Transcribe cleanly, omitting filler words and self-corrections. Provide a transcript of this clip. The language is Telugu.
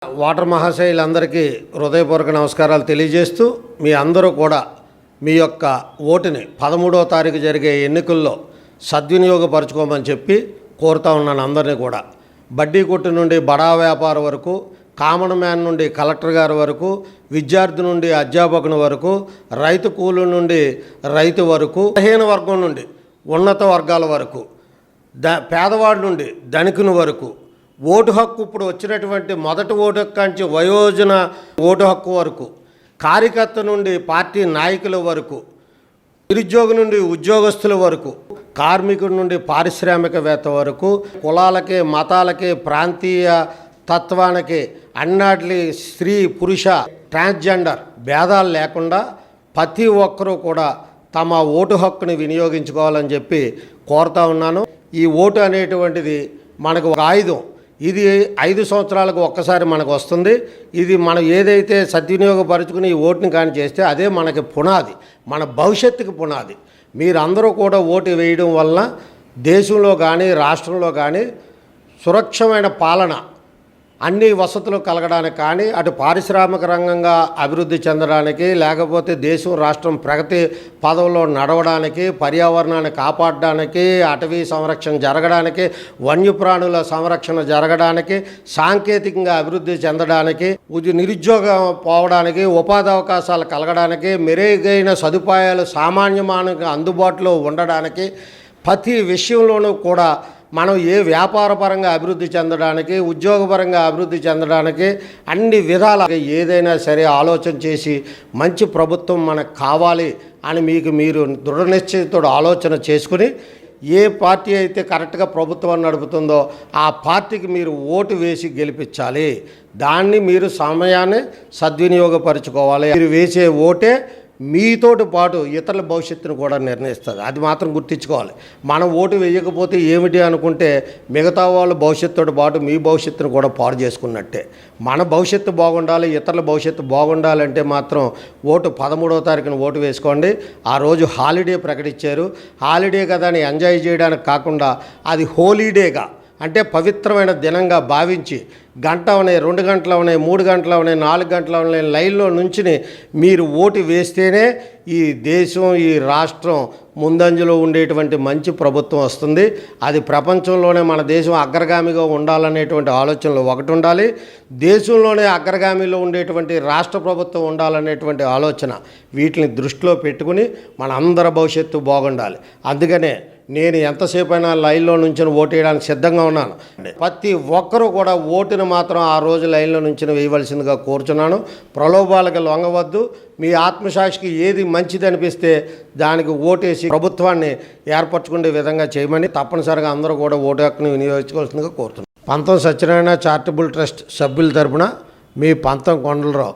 వాటర్ మహాశయులందరికీ హృదయపూర్వక నమస్కారాలు తెలియజేస్తూ మీ అందరూ కూడా మీ యొక్క ఓటుని 13వ తారీఖు జరిగే ఎన్నికల్లో సద్వినియోగపరచుకోమని చెప్పి కోరుతా ఉన్నాను. అందరినీ కూడా బడ్డీ కొట్టు నుండి బడా వ్యాపారం వరకు, కామన్ మ్యాన్ నుండి కలెక్టర్ గారి వరకు, విద్యార్థి నుండి అధ్యాపకుని వరకు, రైతు కూలి నుండి రైతు వరకు, బలహీన వర్గం నుండి ఉన్నత వర్గాల వరకు, పేదవాడి నుండి ధనికుని వరకు, ఓటు హక్కు ఇప్పుడు వచ్చినటువంటి మొదటి ఓటు హక్కు నుంచి వయోజన ఓటు హక్కు వరకు, కార్యకర్త నుండి పార్టీ నాయకుల వరకు, నిరుద్యోగి నుండి ఉద్యోగస్తుల వరకు, కార్మికుడి నుండి పారిశ్రామికవేత్త వరకు, కులాలకి మతాలకి ప్రాంతీయ తత్వానికి అన్నిటి స్త్రీ పురుష ట్రాన్స్జెండర్ భేదాలు లేకుండా ప్రతి ఒక్కరూ కూడా తమ ఓటు హక్కుని వినియోగించుకోవాలని చెప్పి కోరుతా ఉన్నాను. ఈ ఓటు అనేటువంటిది మనకు ఒక ఆయుధం. ఇది 5 సంవత్సరాలకు ఒక్కసారి మనకు వస్తుంది. ఇది మనం ఏదైతే సద్వినియోగపరుచుకుని ఈ ఓటుని కానీ చేస్తే అదే మనకి పునాది, మన భవిష్యత్తుకి పునాది. మీరందరూ కూడా ఓటు వేయడం వలన దేశంలో కానీ రాష్ట్రంలో కానీ సురక్షమైన పాలన, అన్ని వసతులు కలగడానికి కానీ, అటు పారిశ్రామిక రంగంగా అభివృద్ధి చెందడానికి, లేకపోతే దేశం రాష్ట్రం ప్రగతి పదవుల్లో నడవడానికి, పర్యావరణాన్ని కాపాడడానికి, అటవీ సంరక్షణ జరగడానికి, వన్యప్రాణుల సంరక్షణ జరగడానికి, సాంకేతికంగా అభివృద్ధి చెందడానికి, నిరుద్యోగం పోవడానికి, ఉపాధి అవకాశాలు కలగడానికి, మెరుగైన సదుపాయాలు సామాన్యమానకు అందుబాటులో ఉండడానికి, ప్రతి విషయంలోనూ కూడా మనం ఏ వ్యాపారపరంగా అభివృద్ధి చెందడానికి, ఉద్యోగపరంగా అభివృద్ధి చెందడానికి అన్ని విధాల ఏదైనా సరే ఆలోచన చేసి మంచి ప్రభుత్వం మనకు కావాలి అని మీరు దృఢ నిశ్చయంతో ఆలోచన చేసుకుని ఏ పార్టీ అయితే కరెక్ట్గా ప్రభుత్వాన్ని నడుపుతుందో ఆ పార్టీకి మీరు ఓటు వేసి గెలిపించాలి. దాన్ని మీరు సమయాన్ని సద్వినియోగపరచుకోవాలి. మీరు వేసే ఓటే మీతోటి పాటు ఇతరుల భవిష్యత్తును కూడా నిర్ణయిస్తుంది. అది మాత్రం గుర్తించుకోవాలి. మనం ఓటు వేయకపోతే ఏమిటి అనుకుంటే మిగతా వాళ్ళ భవిష్యత్తుతో పాటు మీ భవిష్యత్తును కూడా పాడు చేసుకున్నట్టే. మన భవిష్యత్తు బాగుండాలి, ఇతరుల భవిష్యత్తు బాగుండాలంటే మాత్రం ఓటు 13వ తారీఖున ఓటు వేసుకోండి. ఆ రోజు హాలిడే ప్రకటించారు. హాలిడే కదా అని ఎంజాయ్ చేయడానికి కాకుండా అది హోలీడేగా, అంటే పవిత్రమైన దినంగా భావించి గంట ఉన్నాయి, 2 గంటలు ఉన్నాయి, 3 గంటలు ఉన్నాయి, 4 గంటలు ఉన్నాయి లైన్లో నుంచి మీరు ఓటు వేస్తేనే ఈ దేశం, ఈ రాష్ట్రం ముందంజలో ఉండేటువంటి మంచి ప్రభుత్వం వస్తుంది. అది ప్రపంచంలోనే మన దేశం అగ్రగామిగా ఉండాలనేటువంటి ఆలోచనలు ఒకటి ఉండాలి. దేశంలోనే అగ్రగామిలో ఉండేటువంటి రాష్ట్ర ప్రభుత్వం ఉండాలనేటువంటి ఆలోచన, వీటిని దృష్టిలో పెట్టుకుని మన అందరి భవిష్యత్తు బాగుండాలి. అందుకనే నేను ఎంతసేపు అయినా లైన్లో నుంచి ఓటు వేయడానికి సిద్ధంగా ఉన్నాను. ప్రతి ఒక్కరూ కూడా ఓటును మాత్రం ఆ రోజు లైన్లో నుంచి వేయవలసిందిగా కోరుచున్నాను. ప్రలోభాలకు లొంగవద్దు. మీ ఆత్మసాక్షికి ఏది మంచిది అనిపిస్తే దానికి ఓటేసి ప్రభుత్వాన్ని ఏర్పరచుకునే విధంగా చేయమని తప్పనిసరిగా అందరూ కూడా ఓటు హక్కును వినియోగించుకోవాల్సిందిగా కోరుతున్నాను. పంతం సత్యనారాయణ చారిటబుల్ ట్రస్ట్ సభ్యుల తరపున మీ పంతం కొండలరావు.